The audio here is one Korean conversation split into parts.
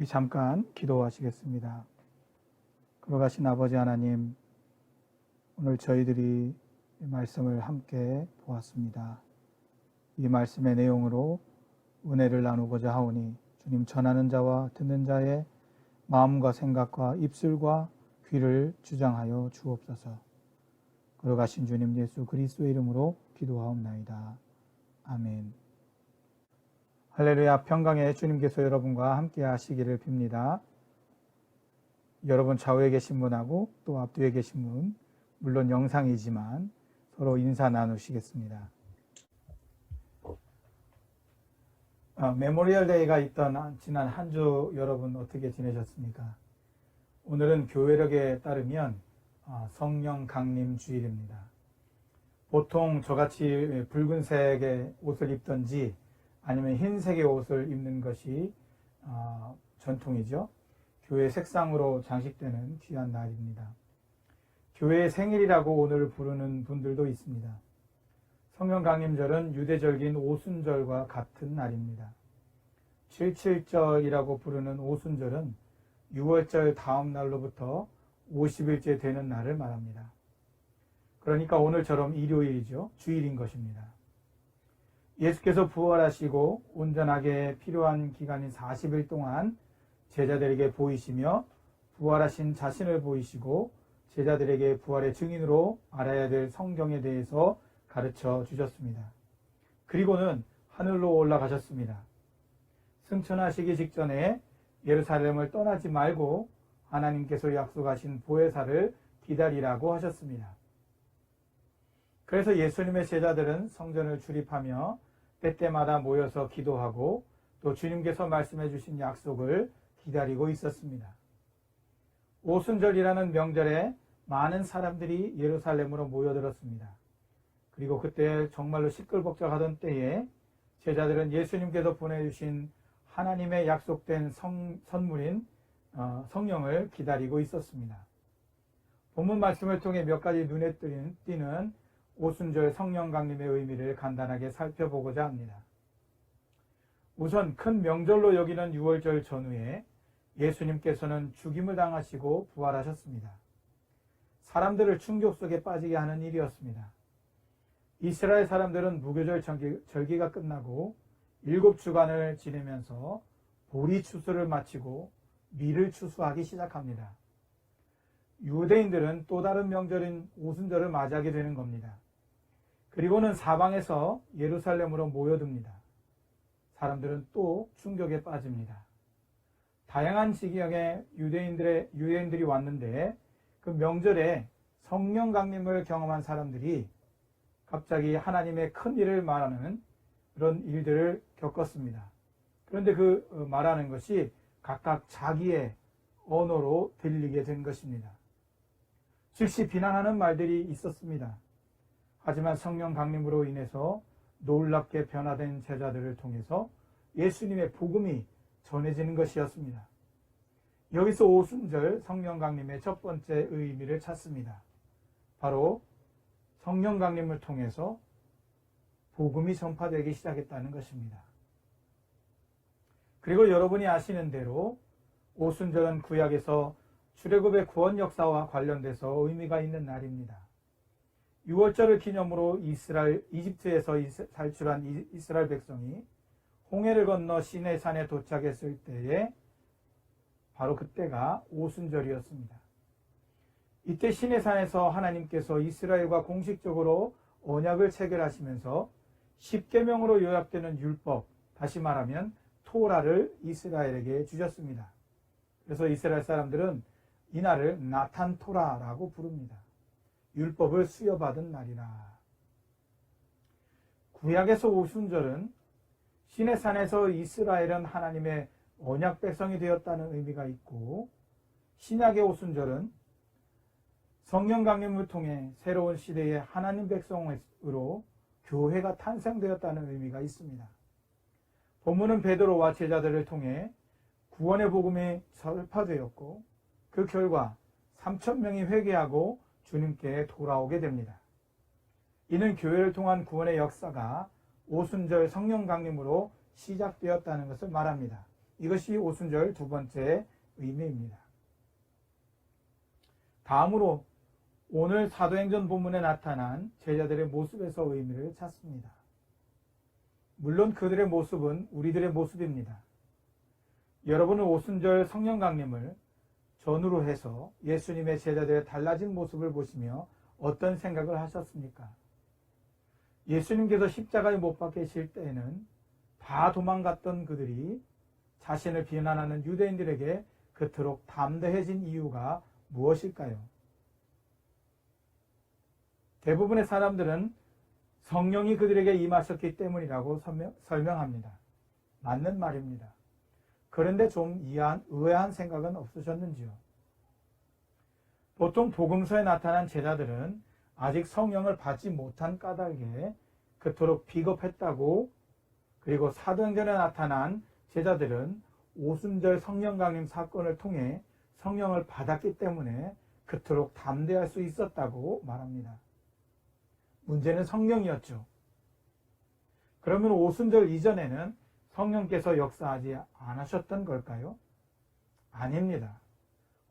잠깐 기도하시겠습니다. 걸어가신 아버지 하나님, 오늘 저희들이 이 말씀을 함께 보았습니다. 이 말씀의 내용으로 은혜를 나누고자 하오니 주님, 전하는 자와 듣는 자의 마음과 생각과 입술과 귀를 주장하여 주옵소서. 걸어가신 주님 예수 그리스도의 이름으로 기도하옵나이다. 아멘. 할렐루야. 평강의 주님께서 여러분과 함께 하시기를 빕니다. 여러분 좌우에 계신 분하고 또 앞뒤에 계신 분, 물론 영상이지만 서로 인사 나누시겠습니다. 메모리얼 데이가 있던 지난 한 주 여러분 어떻게 지내셨습니까? 오늘은 교회력에 따르면 성령 강림 주일입니다. 보통 저같이 붉은색의 옷을 입던지 아니면 흰색의 옷을 입는 것이 전통이죠. 교회 색상으로 장식되는 귀한 날입니다. 교회의 생일이라고 오늘 부르는 분들도 있습니다. 성령 강림절은 유대절기인 오순절과 같은 날입니다. 77절이라고 부르는 오순절은 6월절 다음 날로부터 50일째 되는 날을 말합니다. 그러니까 오늘처럼 일요일이죠. 주일인 것입니다. 예수께서 부활하시고 온전하게 필요한 기간인 40일 동안 제자들에게 보이시며 부활하신 자신을 보이시고 제자들에게 부활의 증인으로 알아야 될 성경에 대해서 가르쳐 주셨습니다. 그리고는 하늘로 올라가셨습니다. 승천하시기 직전에 예루살렘을 떠나지 말고 하나님께서 약속하신 보혜사를 기다리라고 하셨습니다. 그래서 예수님의 제자들은 성전을 출입하며 때때마다 모여서 기도하고 또 주님께서 말씀해 주신 약속을 기다리고 있었습니다. 오순절이라는 명절에 많은 사람들이 예루살렘으로 모여들었습니다. 그리고 그때 정말로 시끌벅적하던 때에 제자들은 예수님께서 보내주신 하나님의 약속된 선물인 성령을 기다리고 있었습니다. 본문 말씀을 통해 몇 가지 눈에 띄는 오순절 성령 강림의 의미를 간단하게 살펴보고자 합니다. 우선 큰 명절로 여기는 6월절 전후에 예수님께서는 죽임을 당하시고 부활하셨습니다. 사람들을 충격 속에 빠지게 하는 일이었습니다. 이스라엘 사람들은 무교절 절기가 끝나고 7주간을 지내면서 보리 추수를 마치고 밀을 추수하기 시작합니다. 유대인들은 또 다른 명절인 오순절을 맞이하게 되는 겁니다. 그리고는 사방에서 예루살렘으로 모여듭니다. 사람들은 또 충격에 빠집니다. 다양한 지경의 유대인들이 왔는데 그 명절에 성령 강림을 경험한 사람들이 갑자기 하나님의 큰 일을 말하는 그런 일들을 겪었습니다. 그런데 그 말하는 것이 각각 자기의 언어로 들리게 된 것입니다. 즉시 비난하는 말들이 있었습니다. 하지만 성령 강림으로 인해서 놀랍게 변화된 제자들을 통해서 예수님의 복음이 전해지는 것이었습니다. 여기서 오순절 성령 강림의 첫 번째 의미를 찾습니다. 바로 성령 강림을 통해서 복음이 전파되기 시작했다는 것입니다. 그리고 여러분이 아시는 대로 오순절은 구약에서 출애굽의 구원 역사와 관련돼서 의미가 있는 날입니다. 6월절을 기념으로 이집트에서 탈출한 이스라엘 백성이 홍해를 건너 시내산에 도착했을 때에 바로 그때가 오순절이었습니다. 이때 시내산에서 하나님께서 이스라엘과 공식적으로 언약을 체결하시면서 10계명으로 요약되는 율법, 다시 말하면 토라를 이스라엘에게 주셨습니다. 그래서 이스라엘 사람들은 이날을 나탄 토라라고 부릅니다. 율법을 수여받은 날이라. 구약에서 오순절은 시내산에서 이스라엘은 하나님의 언약 백성이 되었다는 의미가 있고, 신약의 오순절은 성령 강림을 통해 새로운 시대의 하나님 백성으로 교회가 탄생되었다는 의미가 있습니다. 본문은 베드로와 제자들을 통해 구원의 복음이 전파되었고 그 결과 3,000명이 회개하고 주님께 돌아오게 됩니다. 이는 교회를 통한 구원의 역사가 오순절 성령 강림으로 시작되었다는 것을 말합니다. 이것이 오순절 두 번째 의미입니다. 다음으로 오늘 사도행전 본문에 나타난 제자들의 모습에서 의미를 찾습니다. 물론 그들의 모습은 우리들의 모습입니다. 여러분은 오순절 성령 강림을 전후로 해서 예수님의 제자들의 달라진 모습을 보시며 어떤 생각을 하셨습니까? 예수님께서 십자가에 못 박히실 때에는 다 도망갔던 그들이 자신을 비난하는 유대인들에게 그토록 담대해진 이유가 무엇일까요? 대부분의 사람들은 성령이 그들에게 임하셨기 때문이라고 설명합니다. 맞는 말입니다. 그런데 좀 의아한 생각은 없으셨는지요? 보통 복음서에 나타난 제자들은 아직 성령을 받지 못한 까닭에 그토록 비겁했다고, 그리고 사도행전에 나타난 제자들은 오순절 성령 강림 사건을 통해 성령을 받았기 때문에 그토록 담대할 수 있었다고 말합니다. 문제는 성령이었죠. 그러면 오순절 이전에는 성령께서 역사하지 않으셨던 걸까요? 아닙니다.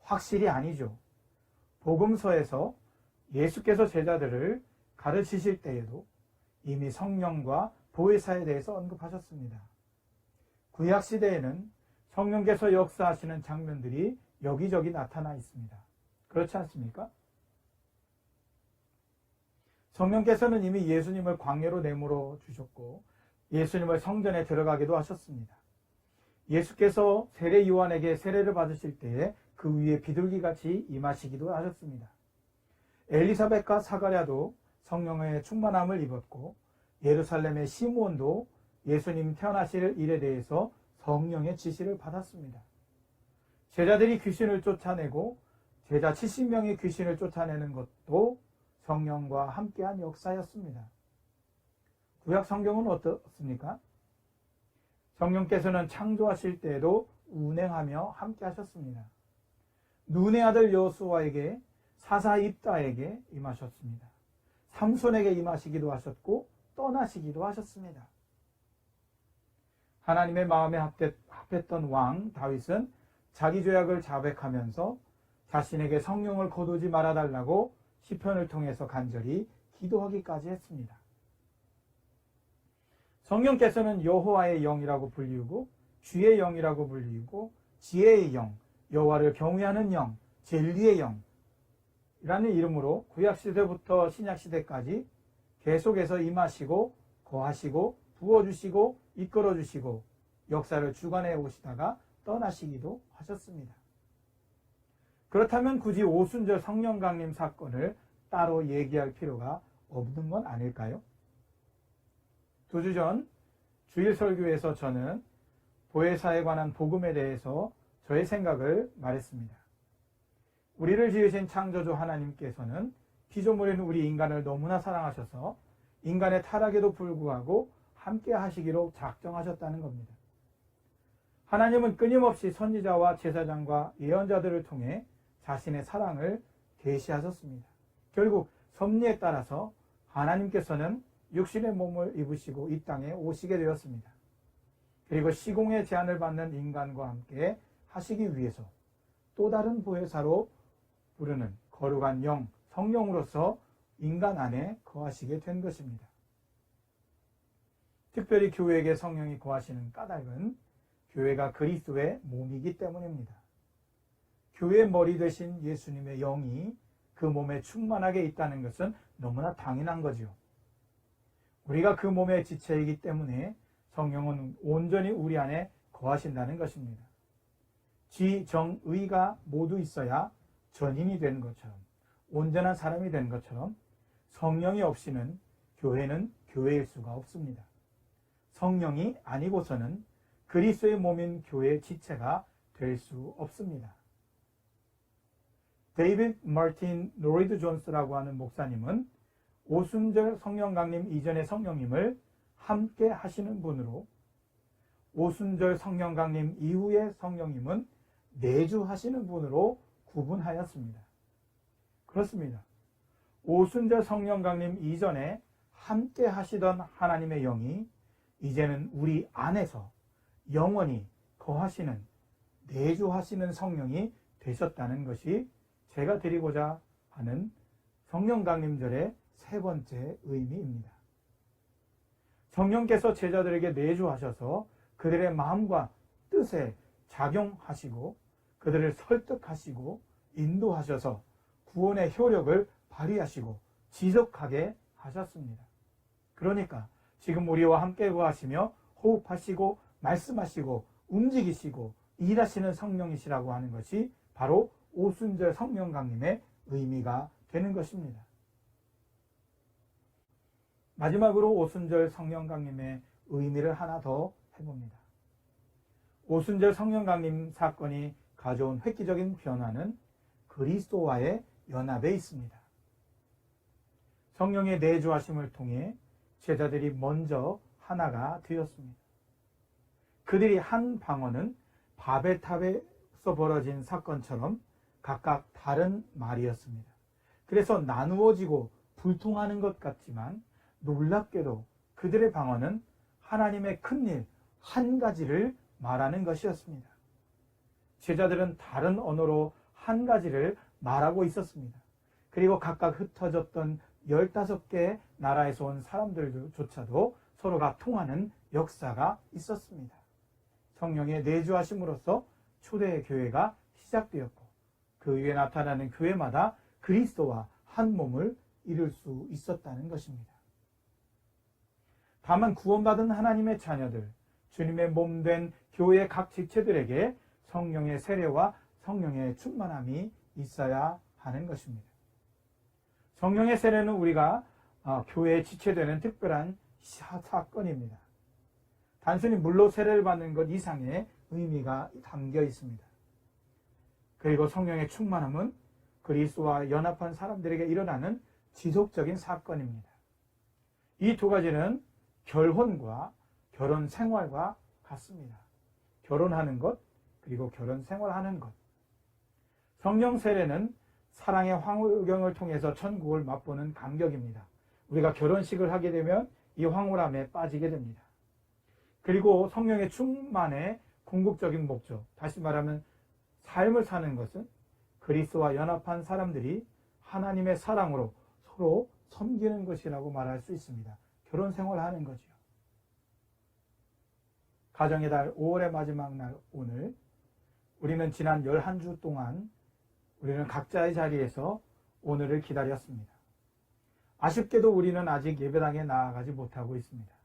확실히 아니죠. 복음서에서 예수께서 제자들을 가르치실 때에도 이미 성령과 보혜사에 대해서 언급하셨습니다. 구약시대에는 성령께서 역사하시는 장면들이 여기저기 나타나 있습니다. 그렇지 않습니까? 성령께서는 이미 예수님을 광야로 내몰아 주셨고 예수님을 성전에 들어가기도 하셨습니다. 예수께서 세례 요한에게 세례를 받으실 때에 그 위에 비둘기같이 임하시기도 하셨습니다. 엘리사벳과 사가랴도 성령의 충만함을 입었고 예루살렘의 시므온도 예수님 태어나실 일에 대해서 성령의 지시를 받았습니다. 제자들이 귀신을 쫓아내고 제자 70명이 귀신을 쫓아내는 것도 성령과 함께한 역사였습니다. 구약 성경은 어떻습니까? 성령께서는 창조하실 때에도 운행하며 함께 하셨습니다. 눈의 아들 여호수아에게 사사 입다에게 임하셨습니다. 삼손에게 임하시기도 하셨고 떠나시기도 하셨습니다. 하나님의 마음에 합했던 왕 다윗은 자기 죄악을 자백하면서 자신에게 성령을 거두지 말아달라고 시편을 통해서 간절히 기도하기까지 했습니다. 성령께서는 여호와의 영이라고 불리우고 주의 영이라고 불리우고 지혜의 영, 여호와를 경외하는 영, 진리의 영이라는 이름으로 구약시대부터 신약시대까지 계속해서 임하시고 거하시고 부어주시고 이끌어주시고 역사를 주관해 오시다가 떠나시기도 하셨습니다. 그렇다면 굳이 오순절 성령 강림 사건을 따로 얘기할 필요가 없는 건 아닐까요? 2주 전 주일 설교에서 저는 보혜사에 관한 복음에 대해서 저의 생각을 말했습니다. 우리를 지으신 창조주 하나님께서는 피조물인 우리 인간을 너무나 사랑하셔서 인간의 타락에도 불구하고 함께 하시기로 작정하셨다는 겁니다. 하나님은 끊임없이 선지자와 제사장과 예언자들을 통해 자신의 사랑을 계시하셨습니다. 결국 섭리에 따라서 하나님께서는 육신의 몸을 입으시고 이 땅에 오시게 되었습니다. 그리고 시공의 제한을 받는 인간과 함께 하시기 위해서 또 다른 보혜사로 부르는 거룩한 영, 성령으로서 인간 안에 거하시게 된 것입니다. 특별히 교회에게 성령이 거하시는 까닭은 교회가 그리스도의 몸이기 때문입니다. 교회의 머리 되신 예수님의 영이 그 몸에 충만하게 있다는 것은 너무나 당연한 거지요. 우리가 그 몸의 지체이기 때문에 성령은 온전히 우리 안에 거하신다는 것입니다. 지, 정, 의가 모두 있어야 전인이 되는 것처럼, 온전한 사람이 되는 것처럼 성령이 없이는 교회는 교회일 수가 없습니다. 성령이 아니고서는 그리스도의 몸인 교회의 지체가 될 수 없습니다. 데이비드 마틴 노리드 존스라고 하는 목사님은 오순절 성령 강림 이전의 성령님을 함께 하시는 분으로 오순절 성령 강림 이후의 성령님은 내주 하시는 분으로 구분하였습니다. 그렇습니다. 오순절 성령 강림 이전에 함께 하시던 하나님의 영이 이제는 우리 안에서 영원히 거하시는, 내주하시는 성령이 되셨다는 것이 제가 드리고자 하는 성령 강림절의 세 번째 의미입니다. 성령께서 제자들에게 내주하셔서 그들의 마음과 뜻에 작용하시고 그들을 설득하시고 인도하셔서 구원의 효력을 발휘하시고 지속하게 하셨습니다. 그러니까 지금 우리와 함께 거하시며 호흡하시고 말씀하시고 움직이시고 일하시는 성령이시라고 하는 것이 바로 오순절 성령 강림의 의미가 되는 것입니다. 마지막으로 오순절 성령 강림의 의미를 하나 더 해봅니다. 오순절 성령 강림 사건이 가져온 획기적인 변화는 그리스도와의 연합에 있습니다. 성령의 내주하심을 통해 제자들이 먼저 하나가 되었습니다. 그들이 한 방언은 바벨탑에서 벌어진 사건처럼 각각 다른 말이었습니다. 그래서 나누어지고 불통하는 것 같지만 놀랍게도 그들의 방언은 하나님의 큰일 한 가지를 말하는 것이었습니다. 제자들은 다른 언어로 한 가지를 말하고 있었습니다. 그리고 각각 흩어졌던 15개 나라에서 온 사람들조차도 서로가 통하는 역사가 있었습니다. 성령의 내주하심으로써 초대 교회가 시작되었고 그 위에 나타나는 교회마다 그리스도와 한 몸을 이룰 수 있었다는 것입니다. 다만 구원받은 하나님의 자녀들, 주님의 몸 된 교회의 각 지체들에게 성령의 세례와 성령의 충만함이 있어야 하는 것입니다. 성령의 세례는 우리가 교회에 지체되는 특별한 사건입니다. 단순히 물로 세례를 받는 것 이상의 의미가 담겨 있습니다. 그리고 성령의 충만함은 그리스도와 연합한 사람들에게 일어나는 지속적인 사건입니다. 이 두 가지는 결혼과 결혼 생활과 같습니다. 결혼하는 것, 그리고 결혼 생활하는 것. 성령 세례는 사랑의 황홀경을 통해서 천국을 맛보는 감격입니다. 우리가 결혼식을 하게 되면 이 황홀함에 빠지게 됩니다. 그리고 성령의 충만의 궁극적인 목적, 다시 말하면 삶을 사는 것은 그리스도와 연합한 사람들이 하나님의 사랑으로 서로 섬기는 것이라고 말할 수 있습니다. 결혼 생활하는 거죠. 가정의 달 5월의 마지막 날 오늘 우리는 지난 11주 동안 우리는 각자의 자리에서 오늘을 기다렸습니다. 아쉽게도 우리는 아직 예배당에 나아가지 못하고 있습니다.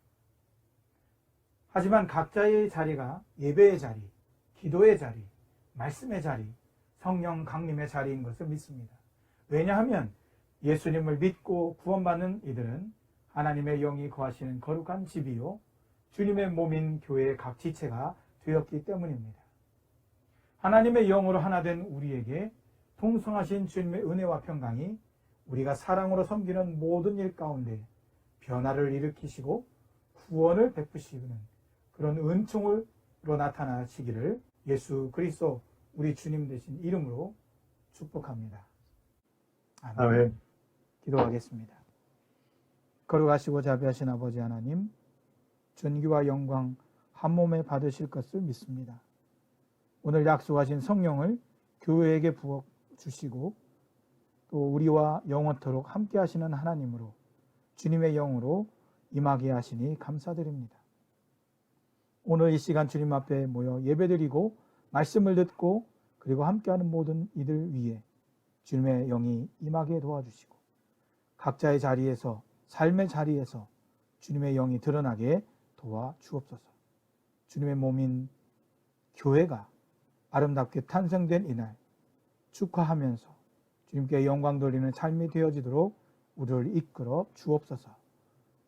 하지만 각자의 자리가 예배의 자리, 기도의 자리, 말씀의 자리, 성령 강림의 자리인 것을 믿습니다. 왜냐하면 예수님을 믿고 구원받는 이들은 하나님의 영이 거하시는 거룩한 집이요 주님의 몸인 교회의 각 지체가 되었기 때문입니다. 하나님의 영으로 하나 된 우리에게 풍성하신 주님의 은혜와 평강이 우리가 사랑으로 섬기는 모든 일 가운데 변화를 일으키시고 구원을 베푸시는 그런 은총으로 나타나시기를 예수 그리스도 우리 주님 되신 이름으로 축복합니다. 아멘. 기도하겠습니다. 거룩하시고 자비하신 아버지 하나님, 존귀와 영광 한 몸에 받으실 것을 믿습니다. 오늘 약속하신 성령을 교회에게 부어 주시고 또 우리와 영원토록 함께 하시는 하나님으로 주님의 영으로 임하게 하시니 감사드립니다. 오늘 이 시간 주님 앞에 모여 예배드리고 말씀을 듣고 그리고 함께하는 모든 이들 위에 주님의 영이 임하게 도와주시고 각자의 자리에서 삶의 자리에서 주님의 영이 드러나게 도와주옵소서. 주님의 몸인 교회가 아름답게 탄생된 이날 축하하면서 주님께 영광 돌리는 삶이 되어지도록 우리를 이끌어 주옵소서.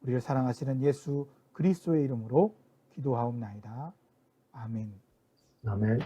우리를 사랑하시는 예수 그리스도의 이름으로 기도하옵나이다. 아멘. 아멘.